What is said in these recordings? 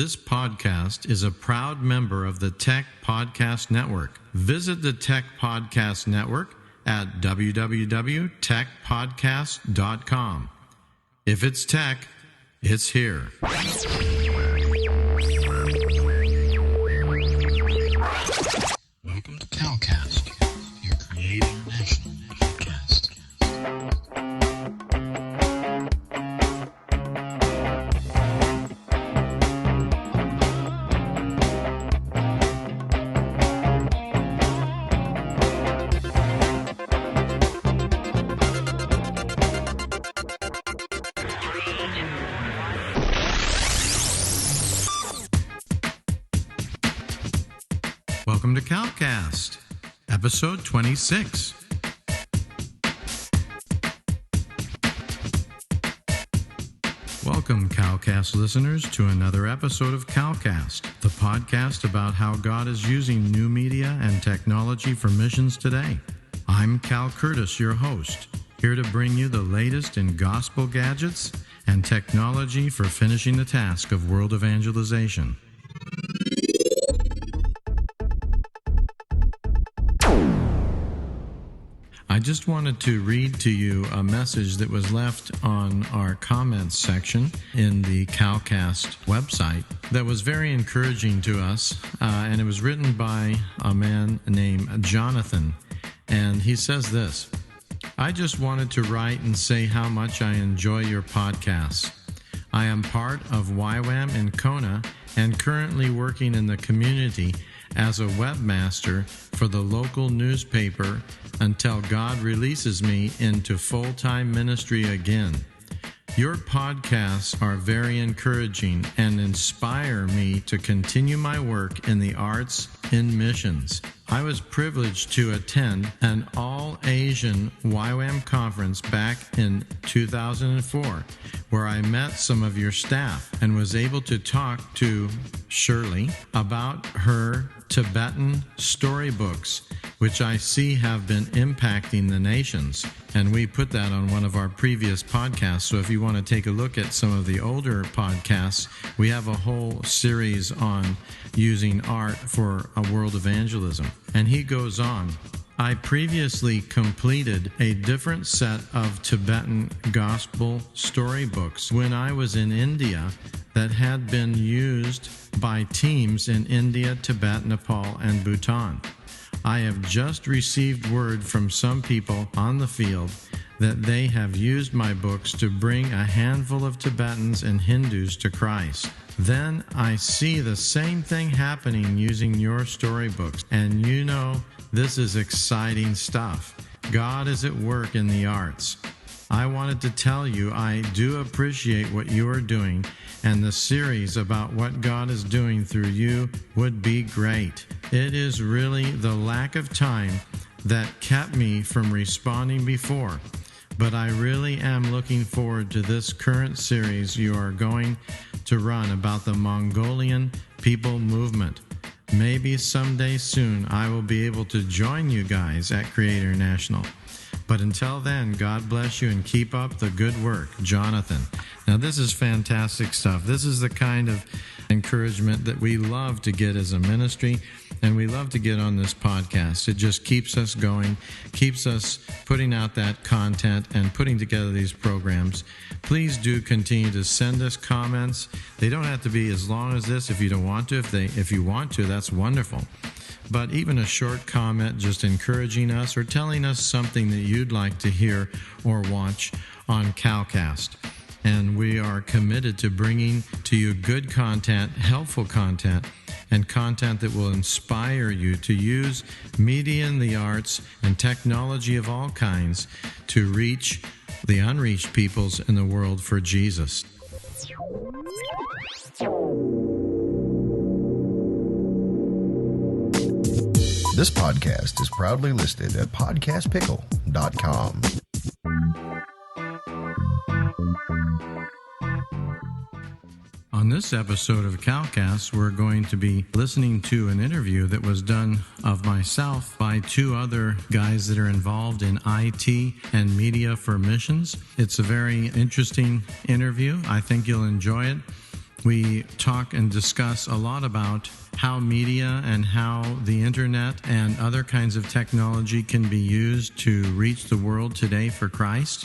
This podcast is a proud member of the Tech Podcast Network. Visit the Tech Podcast Network at www.techpodcast.com. If it's tech, it's here. Welcome to CalCast, your Create International podcast. Welcome to CalCast, episode 26. Welcome, CalCast listeners, to another episode of CalCast, the podcast about how God is using new media and technology for missions today. I'm Cal Curtis, your host, here to bring you the latest in gospel gadgets and technology for finishing the task of world evangelization. I just wanted to read to you a message that was left on our comments section in the CalCast website that was very encouraging to us, and it was written by a man named Jonathan, and he says this: I just wanted to write and say how much I enjoy your podcasts. I am part of YWAM in Kona and currently working in the community as a webmaster for the local newspaper until God releases me into full-time ministry again. Your podcasts are very encouraging and inspire me to continue my work in the arts in missions. I was privileged to attend an all-Asian YWAM conference back in 2004, where I met some of your staff and was able to talk to Shirley about her Tibetan storybooks, which I see have been impacting the nations. And we put that on one of our previous podcasts. So if you want to take a look at some of the older podcasts, we have a whole series on using art for a world evangelism. And he goes on, I previously completed a different set of Tibetan gospel storybooks when I was in India that had been used by teams in India, Tibet, Nepal, and Bhutan. I have just received word from some people on the field that they have used my books to bring a handful of Tibetans and Hindus to Christ. Then I see the same thing happening using your storybooks, and you know this is exciting stuff. God is at work in the arts. I wanted to tell you I do appreciate what you are doing, and the series about what God is doing through you would be great. It is really the lack of time that kept me from responding before, but I really am looking forward to this current series you are going to run about the Mongolian people movement. Maybe someday soon I will be able to join you guys at Create International. But until then, God bless you and keep up the good work. Jonathan. Now, this is fantastic stuff. This is the kind of encouragement that we love to get as a ministry, and we love to get on this podcast. It just keeps us going, keeps us putting out that content and putting together these programs. Please do continue to send us comments. They don't have to be as long as this if you don't want to. If you want to, that's wonderful. But even a short comment just encouraging us or telling us something that you'd like to hear or watch on CalCast. And we are committed to bringing to you good content, helpful content, and content that will inspire you to use media in the arts and technology of all kinds to reach the unreached peoples in the world for Jesus. This podcast is proudly listed at podcastpickle.com. On this episode of CalCast, we're going to be listening to an interview that was done of myself by two other guys that are involved in IT and media for missions. It's a very interesting interview. I think you'll enjoy it. We talk and discuss a lot about how media and how the internet and other kinds of technology can be used to reach the world today for Christ.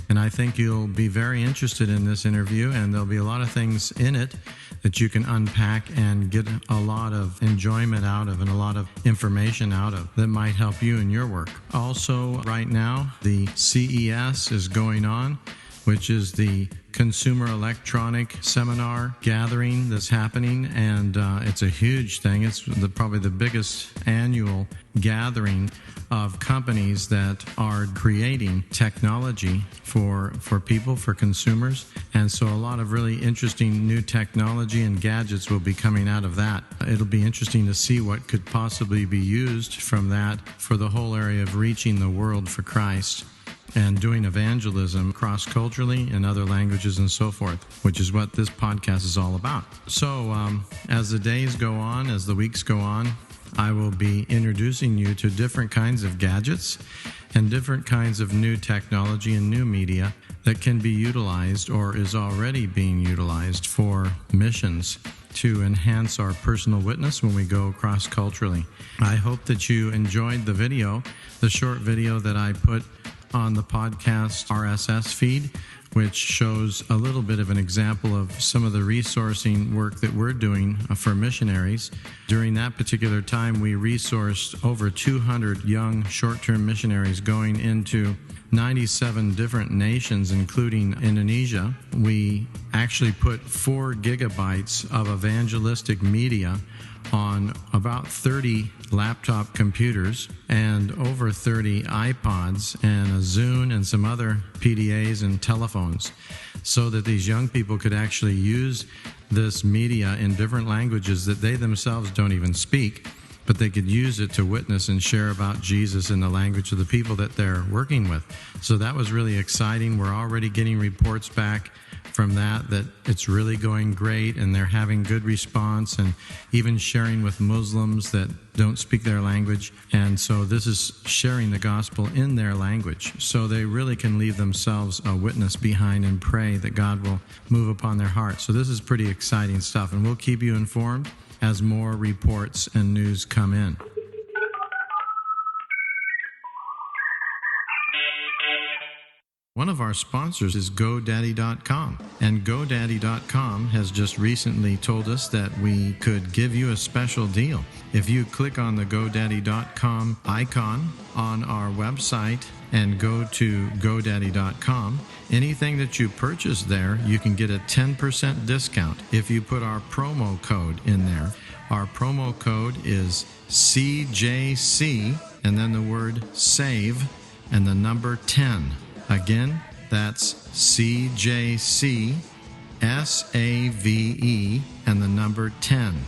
And I think you'll be very interested in this interview, and there'll be a lot of things in it that you can unpack and get a lot of enjoyment out of and a lot of information out of that might help you in your work. Also, right now, the CES is going on, which is the Consumer Electronic Seminar gathering that's happening, and it's a huge thing. It's probably the biggest annual gathering of companies that are creating technology for people, for consumers. And so a lot of really interesting new technology and gadgets will be coming out of that. It'll be interesting to see what could possibly be used from that for the whole area of reaching the world for Christ and doing evangelism cross-culturally in other languages and so forth, which is what this podcast is all about. So as the days go on, as the weeks go on, I will be introducing you to different kinds of gadgets and different kinds of new technology and new media that can be utilized or is already being utilized for missions to enhance our personal witness when we go cross-culturally. I hope that you enjoyed the video, the short video that I put on the podcast RSS feed, which shows a little bit of an example of some of the resourcing work that we're doing for missionaries. During that particular time, we resourced over 200 young short-term missionaries going into 97 different nations, including Indonesia. We actually put 4 gigabytes of evangelistic media on about 30 laptop computers and over 30 iPods and a Zune and some other PDAs and telephones, so that these young people could actually use this media in different languages that they themselves don't even speak, but they could use it to witness and share about Jesus in the language of the people that they're working with. So that was really exciting. We're already getting reports back from that it's really going great, and they're having good response, and even sharing with Muslims that don't speak their language. And so this is sharing the gospel in their language, so they really can leave themselves a witness behind and pray that God will move upon their hearts. So this is pretty exciting stuff, and we'll keep you informed as more reports and news come in. One of our sponsors is GoDaddy.com, and GoDaddy.com has just recently told us that we could give you a special deal. If you click on the GoDaddy.com icon on our website and go to GoDaddy.com, anything that you purchase there, you can get a 10% discount if you put our promo code in there. Our promo code is CJC, and then the word SAVE, and the number 10. Again, that's CJC, SAVE, and the number 10.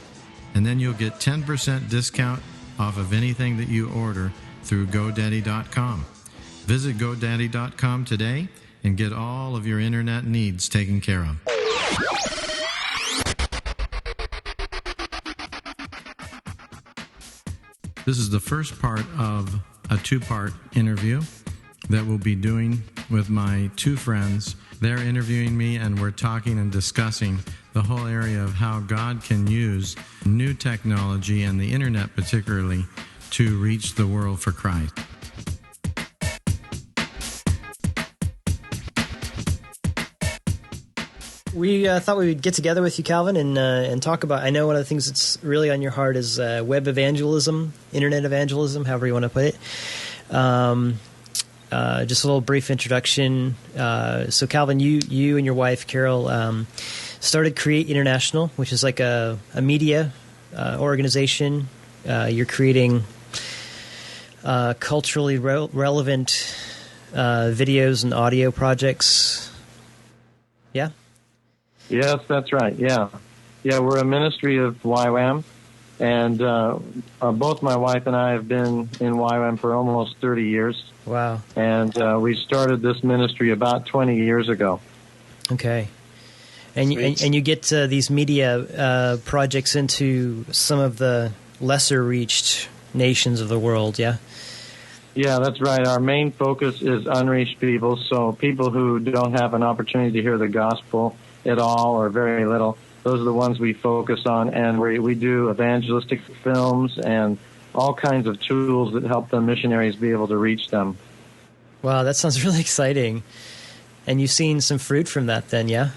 And then you'll get 10% discount off of anything that you order through GoDaddy.com. Visit GoDaddy.com today and get all of your internet needs taken care of. This is the first part of a 2-part interview that we'll be doing with my 2 friends. They're interviewing me, and we're talking and discussing the whole area of how God can use new technology and the internet particularly to reach the world for Christ. We thought we would get together with you, Calvin, and talk about, I know one of the things that's really on your heart is web evangelism, internet evangelism, however you want to put it. Just a little brief introduction. So, Calvin, you and your wife, Carol, started Create International, which is like a media organization. You're creating culturally relevant videos and audio projects. Yeah? Yes, that's right. Yeah, we're a ministry of YWAM. And both my wife and I have been in YWAM for almost 30 years. Wow. And we started this ministry about 20 years ago. Okay. And you get these media projects into some of the lesser reached nations of the world, yeah? Yeah, that's right. Our main focus is unreached people, so people who don't have an opportunity to hear the gospel at all or very little. those are the ones we focus on, and we do evangelistic films and all kinds of tools that help the missionaries be able to reach them. Wow, that sounds really exciting. And you've seen some fruit from that then, yeah?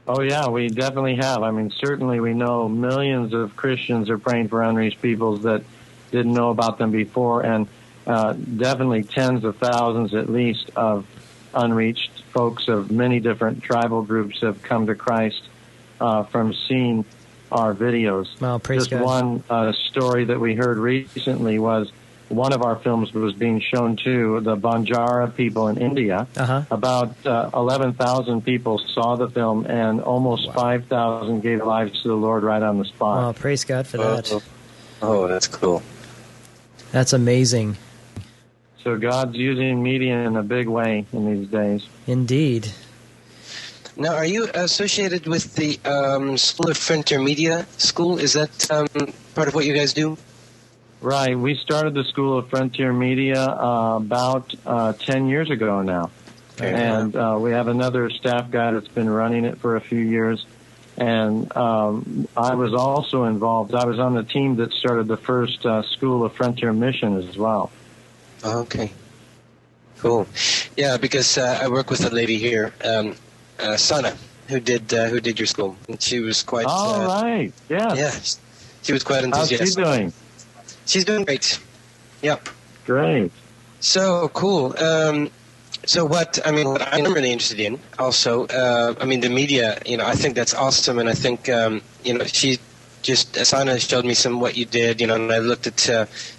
Oh, yeah, we definitely have. I mean, certainly we know millions of Christians are praying for unreached peoples that didn't know about them before, and definitely tens of thousands at least of unreached folks of many different tribal groups have come to Christ from seeing our videos. Wow, praise Just God. one story that we heard recently was one of our films was being shown to the Banjara people in India. Uh-huh. About 11,000 people saw the film, and almost 5,000 gave their lives to the Lord right on the spot. Wow, praise God for that. Oh, that's cool. That's amazing. So God's using media in a big way in these days. Indeed. Now, are you associated with the School of Frontier Media School? Is that part of what you guys do? Right. We started the School of Frontier Media about 10 years ago now. Okay. And we have another staff guy that's been running it for a few years. And I was also involved. I was on the team that started the first School of Frontier Mission as well. Okay. Cool. Yeah, because I work with a lady here, Sana, who did your school. And she was quite... All right. Yeah. Yeah, she was quite How's enthusiastic. she doing? She's doing great. Yeah. Great. So cool. So what I'm really interested in also, the media, I think that's awesome. And I think, Asana showed me some what you did, and I looked at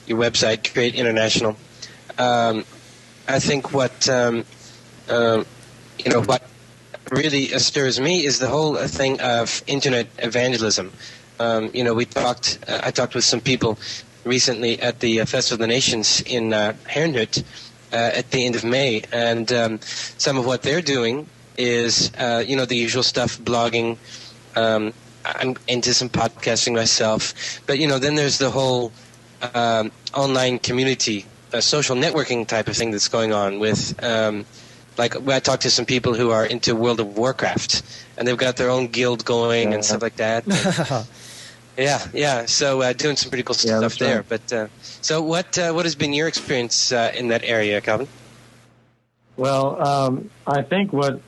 your website, Create International. I think what really stirs me is the whole thing of internet evangelism. I talked with some people recently at the Festival of the Nations in Herrnhut at the end of May, and some of what they're doing is, the usual stuff, blogging. I'm into some podcasting myself, but then there's the whole online community, social networking type of thing that's going on with. I talked to some people who are into World of Warcraft, and they've got their own guild going and stuff like that. Yeah. So doing some pretty cool stuff there. Right. But so what has been your experience in that area, Calvin? Well, I think what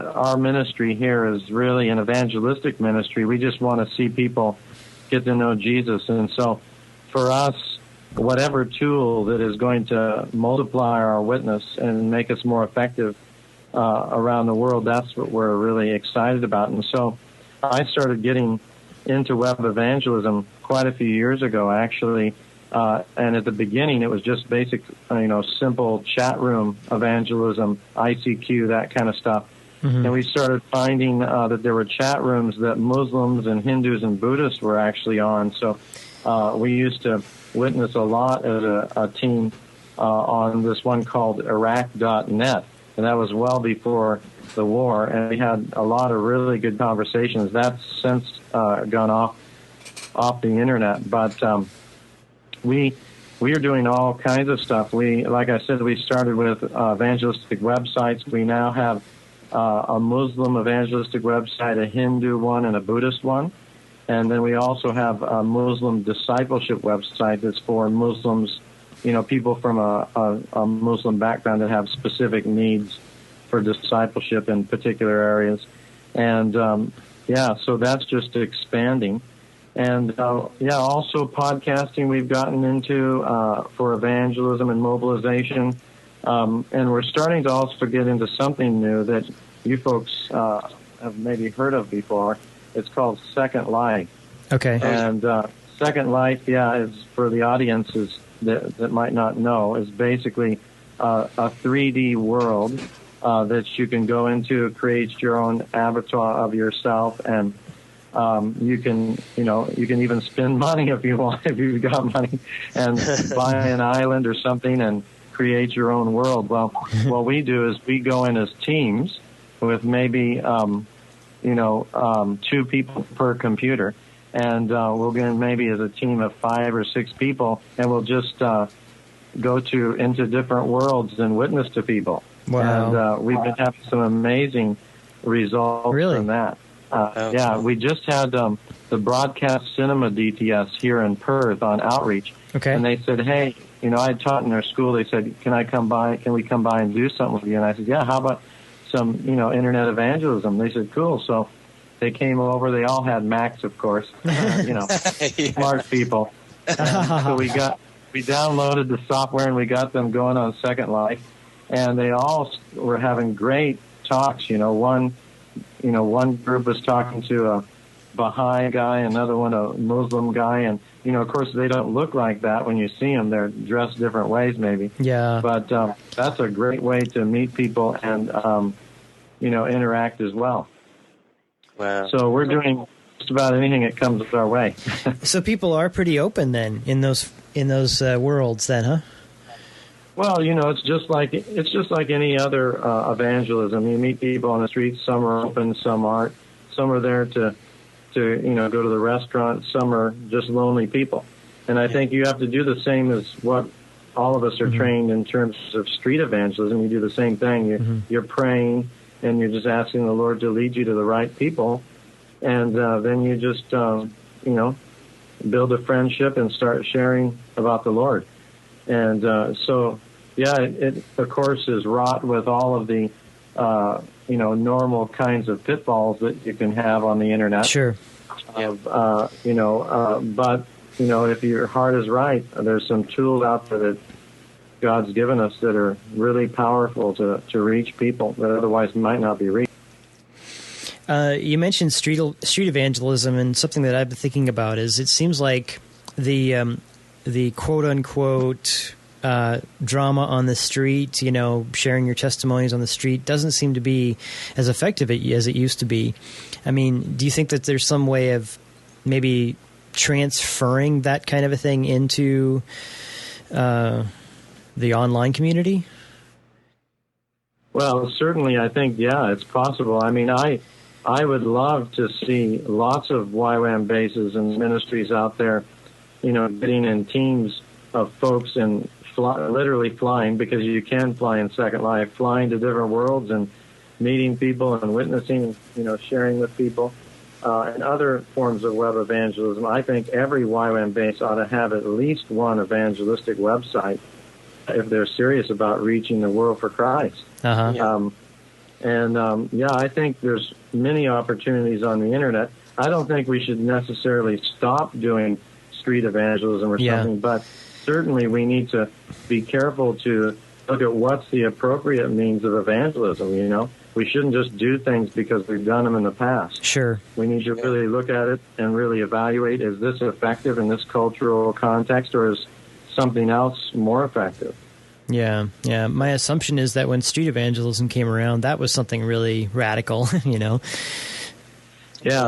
our ministry here is really an evangelistic ministry. We just want to see people get to know Jesus, and so for us, whatever tool that is going to multiply our witness and make us more effective around the world, that's what we're really excited about. And so I started getting into web evangelism quite a few years ago, actually. And at the beginning, it was just basic, simple chat room evangelism, ICQ, that kind of stuff. Mm-hmm. And we started finding that there were chat rooms that Muslims and Hindus and Buddhists were actually on. So we used to witness a lot as a team on this one called Iraq.net. And that was well before the war, and we had a lot of really good conversations. That's since gone off the internet, but we are doing all kinds of stuff. Like I said, we started with evangelistic websites. We now have a Muslim evangelistic website, a Hindu one, and a Buddhist one. And then we also have a Muslim discipleship website that's for Muslims, people from a Muslim background that have specific needs for discipleship in particular areas. And, so that's just expanding. And, also podcasting we've gotten into for evangelism and mobilization. And we're starting to also get into something new that you folks have maybe heard of before. It's called Second Life. Okay. And Second Life, is for the audiences that might not know, is basically a 3D world that you can go into, create your own avatar of yourself, and you can even spend money if you want, if you've got money, and buy an island or something and create your own world. Well, what we do is we go in as teams with maybe 2 people per computer, and we'll get in maybe as a team of 5 or 6 people, and we'll just go into different worlds and witness to people. Wow. And we've been having some amazing results Really? from that. Yeah, we just had the Broadcast Cinema DTS here in Perth on outreach. Okay. And they said, hey, I taught in their school. They said, can we come by and do something with you? And I said, yeah, how about some, internet evangelism? They said, cool. So they came over. They all had Macs, of course, smart people. So we downloaded the software and we got them going on Second Life. And they all were having great talks. One group was talking to a Baha'i guy, another one a Muslim guy, and of course they don't look like that when you see them. They're dressed different ways, maybe. Yeah. But that's a great way to meet people and interact as well. Wow. So we're doing just about anything that comes our way. So people are pretty open then in those worlds, then, huh? Well, it's just like any other evangelism. You meet people on the street. Some are open, some aren't. Some are there to go to the restaurant. Some are just lonely people. And I think you have to do the same as what all of us are trained in terms of street evangelism. You do the same thing. You're praying and you're just asking the Lord to lead you to the right people. And then you just, build a friendship and start sharing about the Lord. And so, yeah, it of course is wrought with all of the, normal kinds of pitfalls that you can have on the internet. Sure. But if your heart is right, there's some tools out there that God's given us that are really powerful to reach people that otherwise might not be reached. You mentioned street evangelism, and something that I've been thinking about is it seems like the quote unquote drama on the street, sharing your testimonies on the street, doesn't seem to be as effective as it used to be. I mean, do you think that there's some way of maybe transferring that kind of a thing into the online community? Well, certainly, I think, yeah, it's possible. I mean, I would love to see lots of YWAM bases and ministries out there, getting in teams of folks and literally flying, because you can fly in Second Life, flying to different worlds and meeting people and witnessing, sharing with people, and other forms of web evangelism. I think every YWAM base ought to have at least one evangelistic website if they're serious about reaching the world for Christ. Uh-huh. I think there's many opportunities on the internet. I don't think we should necessarily stop doing street evangelism or something, but certainly we need to be careful to look at what's the appropriate means of evangelism, We shouldn't just do things because we've done them in the past. Sure. We need to really look at it and really evaluate, is this effective in this cultural context, or is something else more effective? Yeah. My assumption is that when street evangelism came around, that was something really radical, Yeah,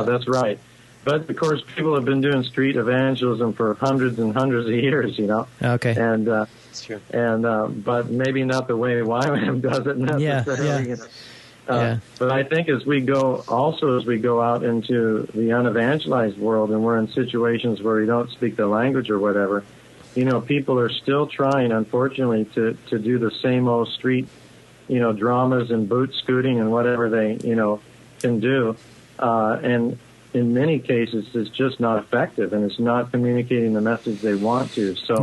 that's right. But, of course, people have been doing street evangelism for hundreds and hundreds of years, Okay. And, That's true. But maybe not the way YWAM does it necessarily. Yeah. But I think as we go out into the unevangelized world and we're in situations where we don't speak the language or whatever, people are still trying, unfortunately, to do the same old street, dramas and boot scooting and whatever they, can do. And in many cases, it's just not effective, and it's not communicating the message they want to. So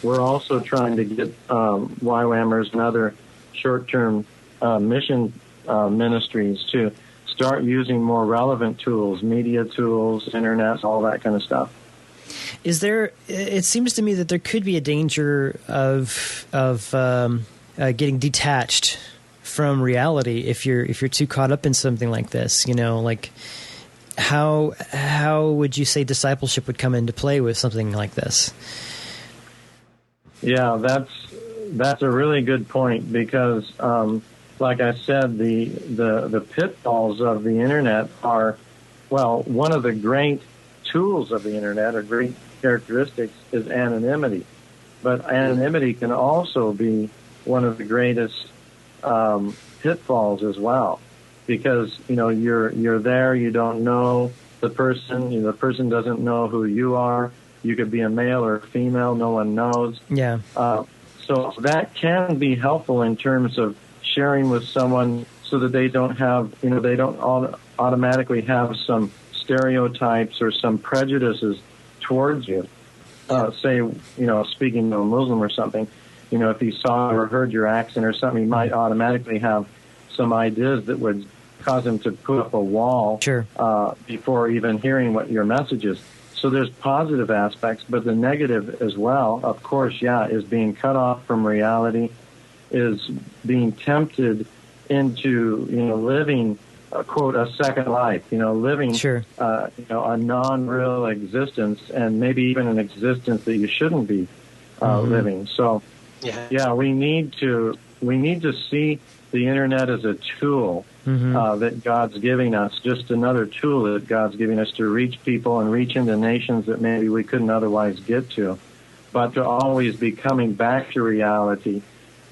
we're also trying to get YWAMers and other short-term mission ministries to start using more relevant tools, media tools, internet, all that kind of stuff. It seems to me that there could be a danger of getting detached from reality if you're too caught up in something like this. How would you say discipleship would come into play with something like this? Yeah, that's a really good point, because like I said, the pitfalls of the internet are, one of the great tools of the internet, or great characteristics, is anonymity. But anonymity can also be one of the greatest pitfalls as well, because you're there, you don't know the person, the person doesn't know who you are. You could be a male or a female, no one knows. Yeah. So that can be helpful in terms of sharing with someone so that they don't have, they don't automatically have some stereotypes or some prejudices towards you. Say, speaking to a Muslim or something, if he saw or heard your accent or something, he might automatically have some ideas that would cause him to put up a wall before even hearing what your message is. So there's positive aspects, but the negative as well, of course, is being cut off from reality, is being tempted into, living, quote, a second life, living, a non-real existence, and maybe even an existence that you shouldn't be living. So, we need to see the internet as a tool that God's giving us, just another tool that God's giving us to reach people and reach into nations that maybe we couldn't otherwise get to, but to always be coming back to reality.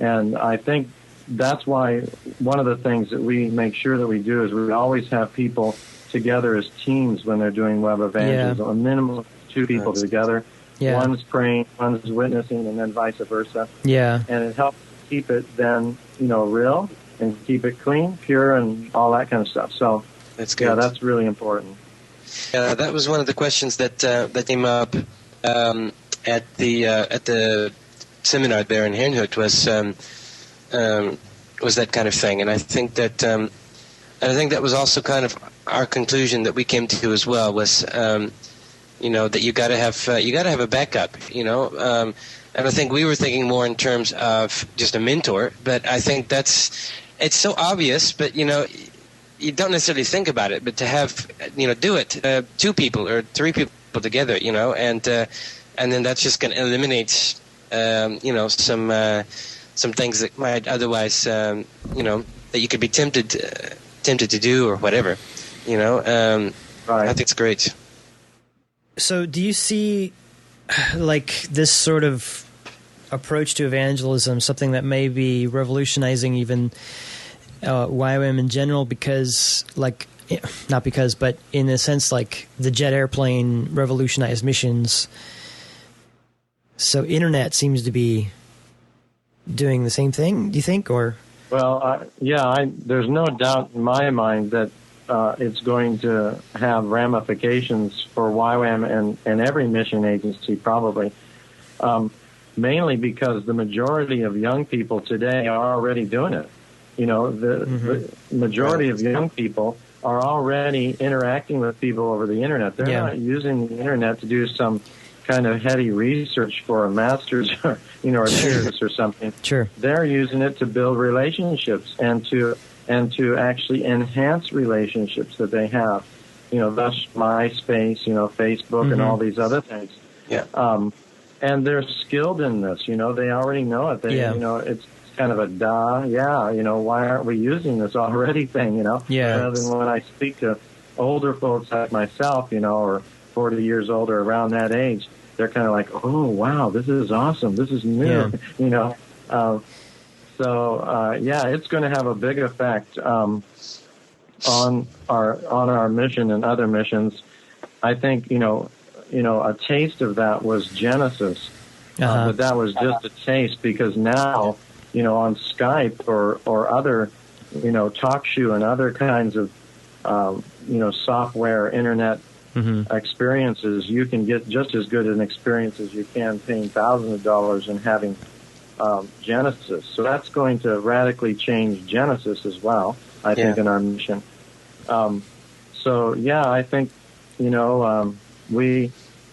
And I think that's why one of the things that we make sure that we do is we always have people together as teams when they're doing web evangelism, a minimum of 2 people together. One's praying, one's witnessing, and then vice versa. And it helps keep it then, real and keep it clean, pure, and all that kind of stuff. So that's good. That's really important. That was one of the questions that came up at the seminar there in Herrnhut was that kind of thing, and I think that was also kind of our conclusion that we came to as well was that you got to have a backup, and I think we were thinking more in terms of just a mentor, but I think it's so obvious, but you don't necessarily think about it, but to have do it 2 people or 3 people together, and then that's just going to eliminate some things that might otherwise that you could be tempted to do or whatever, I think it's great. So do you see like this sort of approach to evangelism something that may be revolutionizing even YWAM in general, because not because, but in a sense, like the jet airplane revolutionized missions, so internet seems to be doing the same thing, do you think? Or there's no doubt in my mind that it's going to have ramifications for YWAM and every mission agency probably, mainly because the majority of young people today are already doing it. The majority of young people are already interacting with people over the internet. They're not using the internet to do some kind of heady research for a master's or a thesis or something. They're using it to build relationships and to actually enhance relationships that they have. Thus MySpace, Facebook, and all these other things. And they're skilled in this. They already know it. It's kind of a why aren't we using this already thing? Rather than when I speak to older folks like myself, or 40 years old or around that age, they're kind of like, oh wow, this is awesome, this is new, it's going to have a big effect on our mission and other missions. I think a taste of that was Genesis, but that was just a taste, because now on Skype or other TalkShoe and other kinds of software internet experiences, you can get just as good an experience as you can paying thousands of dollars and having Genesis. So that's going to radically change Genesis as well, I think, in our mission. I think,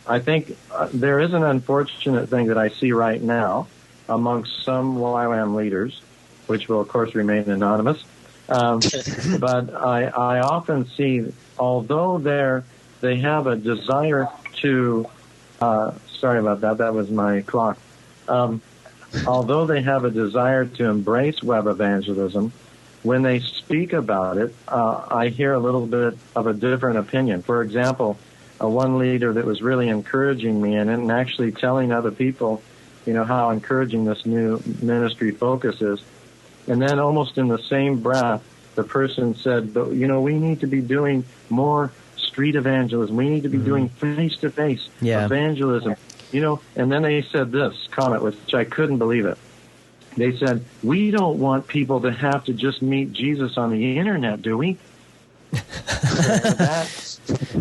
I think there is an unfortunate thing that I see right now amongst some YWAM leaders, which will, of course, remain anonymous. But I often see, although they have a desire to, sorry about that, that was my clock. Although they have a desire to embrace web evangelism, when they speak about it, I hear a little bit of a different opinion. For example, one leader that was really encouraging me in it and actually telling other people, how encouraging this new ministry focus is. And then almost in the same breath, the person said, but, we need to be doing more street evangelism. We need to be doing face-to-face evangelism. And then they said this comment, which I couldn't believe it. They said, we don't want people to have to just meet Jesus on the internet, do we?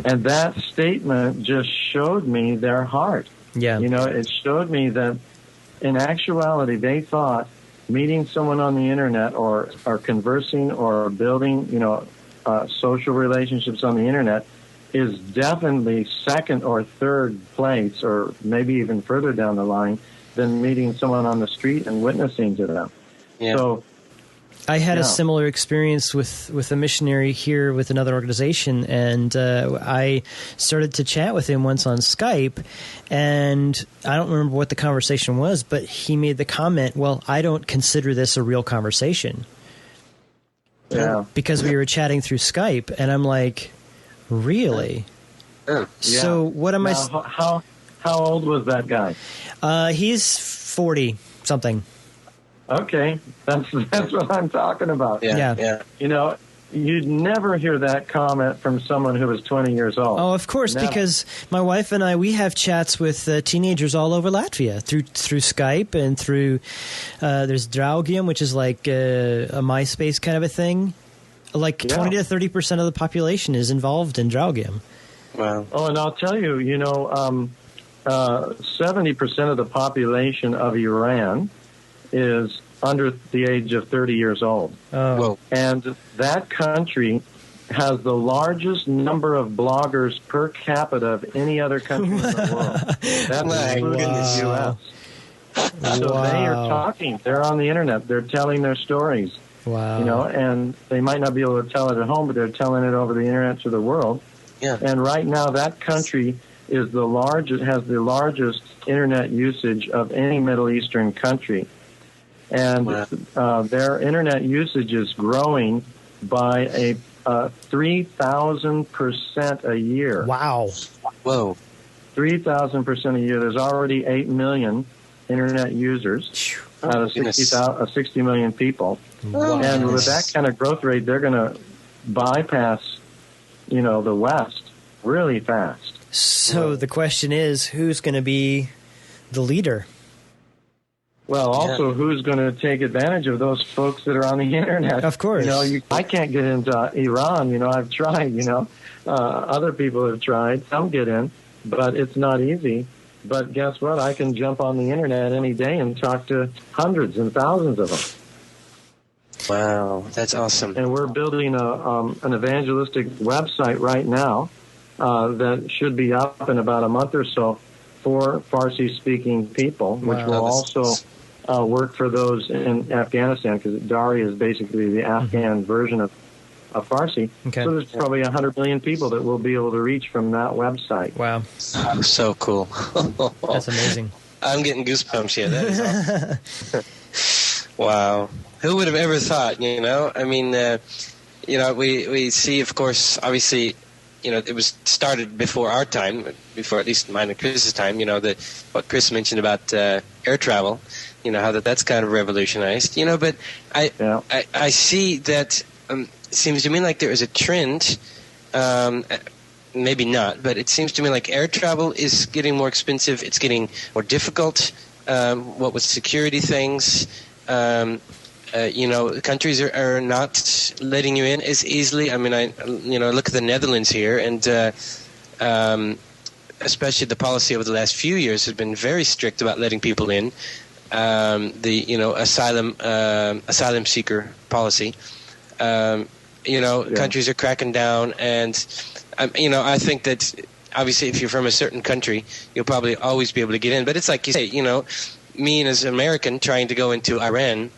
and that statement just showed me their heart. Yeah. It showed me that in actuality, they thought meeting someone on the internet or conversing or building, social relationships on the internet is definitely second or third place, or maybe even further down the line than meeting someone on the street and witnessing to them. Yeah. So I had a similar experience with a missionary here with another organization, and I started to chat with him once on Skype, and I don't remember what the conversation was, but he made the comment, well, I don't consider this a real conversation. Yeah. Because we were chatting through Skype, and I'm like, really? Yeah. So what am How old was that guy? He's 40 something. Okay, that's what I'm talking about. Yeah. You'd never hear that comment from someone who was 20 years old. Oh, of course, Never. because my wife and I, we have chats with teenagers all over Latvia through Skype and through, there's Draugium, which is like a MySpace kind of a thing. Like 20 to 30% of the population is involved in Draugium. Wow. Oh, and I'll tell you, 70% of the population of Iran is under the age of 30 years old. Oh. Whoa. And that country has the largest number of bloggers per capita of any other country in the world. That's including the U.S. So they are talking. They're on the internet. They're telling their stories. Wow. And they might not be able to tell it at home, but they're telling it over the internet to the world. Yeah. And right now, that country has the largest internet usage of any Middle Eastern country. And their internet usage is growing by a 3,000% a year. Wow. Whoa. 3,000% a year. There's already 8 million internet users out of 60 million people. Wow. And with that kind of growth rate, they're going to bypass, the West really fast. So the question is, who's going to be the leader? Well, also, who's going to take advantage of those folks that are on the internet? Of course. I can't get into Iran. I've tried, other people have tried. Some get in, but it's not easy. But guess what? I can jump on the internet any day and talk to hundreds and thousands of them. Wow, that's awesome. And we're building an evangelistic website right now that should be up in about a month or so for Farsi-speaking people, which will also work for those in Afghanistan, because Dari is basically the Afghan version of Farsi. Okay. So there's probably 100 million people that we'll be able to reach from that website. Wow. So cool. That's amazing. I'm getting goosebumps here. That is awesome. Wow. Who would have ever thought, I mean, we see, of course, obviously, it was started before our time, before at least mine and Chris's time, what Chris mentioned about air travel, how that's kind of revolutionized, but I see that it seems to me like there is a trend, maybe not, but it seems to me like air travel is getting more expensive, it's getting more difficult, what with security things, countries are not letting you in as easily. I mean, I look at the Netherlands here, and especially the policy over the last few years has been very strict about letting people in. Asylum seeker policy. Countries are cracking down, and I think that obviously if you're from a certain country, you'll probably always be able to get in. But it's like you say, me as an American trying to go into Iran,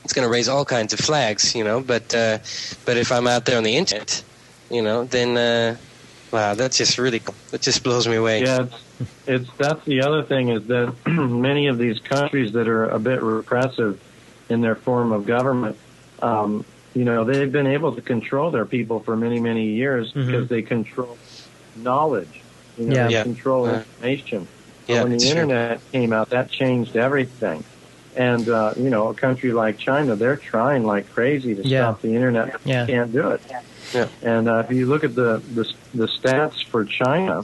it's going to raise all kinds of flags, but if I'm out there on the internet, then wow, that's just really cool. It just blows me away. Yeah, that's the other thing, is that many of these countries that are a bit repressive in their form of government, they've been able to control their people for many, many years because they control knowledge, they control information. Yeah, when the internet came out, that changed everything. And, a country like China, they're trying like crazy to stop the internet. Yeah. Can't do it. Yeah. And if you look at the stats for China,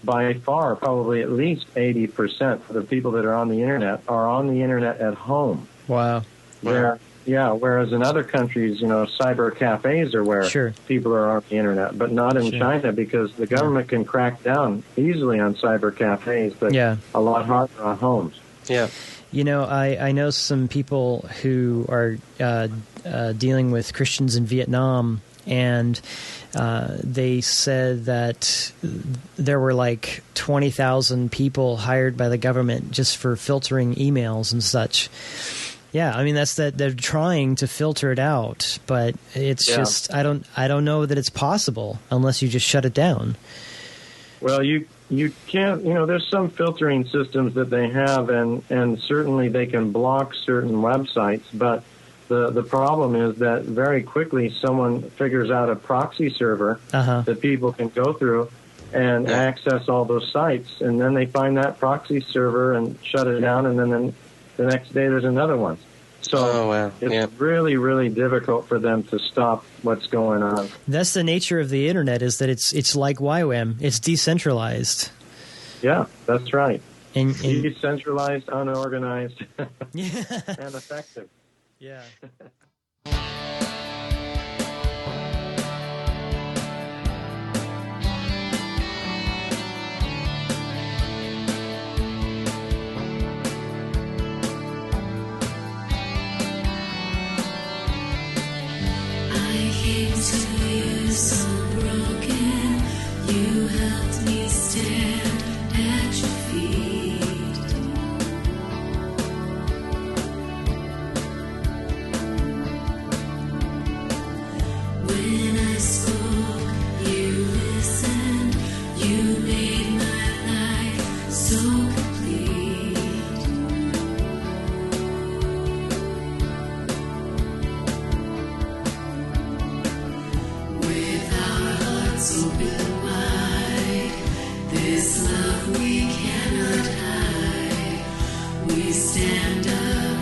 by far, probably at least 80% of the people that are on the internet at home. Wow. Whereas in other countries, cyber cafes are where Sure. people are on the internet, but not in Sure. China because the government can crack down easily on cyber cafes, but a lot harder on homes. Yeah. I know some people who are dealing with Christians in Vietnam, and they said that there were like 20,000 people hired by the government just for filtering emails and such. Yeah, I mean that's that they're trying to filter it out, but it's just I don't know that it's possible unless you just shut it down. Well, you can't, there's some filtering systems that they have, and certainly they can block certain websites, but the problem is that very quickly someone figures out a proxy server that people can go through and access all those sites, and then they find that proxy server and shut it down, and then the next day there's another one. So it's really, really difficult for them to stop what's going on. That's the nature of the internet, is that it's like YWAM. It's decentralized. Yeah, that's right. And decentralized, unorganized, and effective. Yeah. Came to you so broken, you helped me stand at your feet. When I spoke, you listened, you made my life so complete. Open wide, this love we cannot hide. We stand up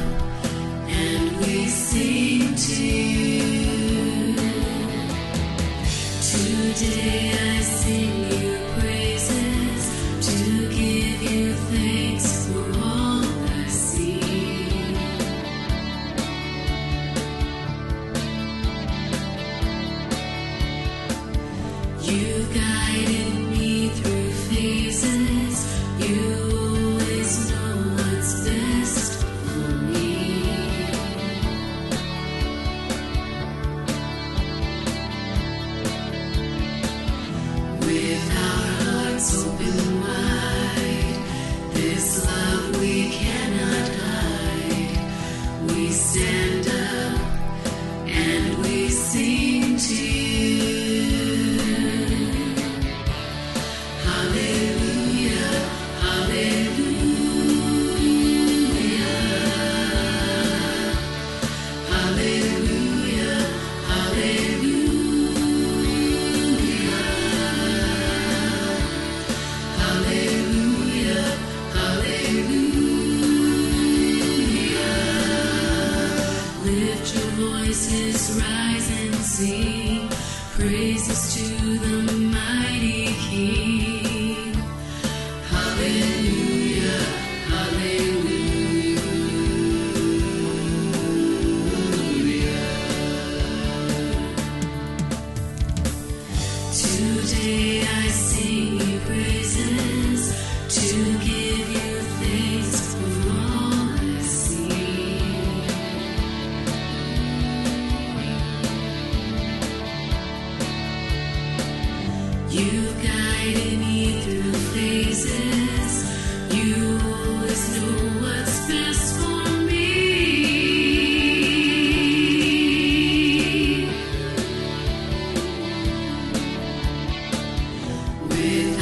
and we sing to you. Today I sing you praises to give you thanks for all I see. You guided me through phases. You always know what's best for me. With our hearts open wide, this love we cannot hide. We stand up and we sing to you. Voices rise and sing praises to the mighty King. Hallelujah, hallelujah. Today I sing you praises to give you thanks for all I see. You guided me through phases. You always know what's best for me. With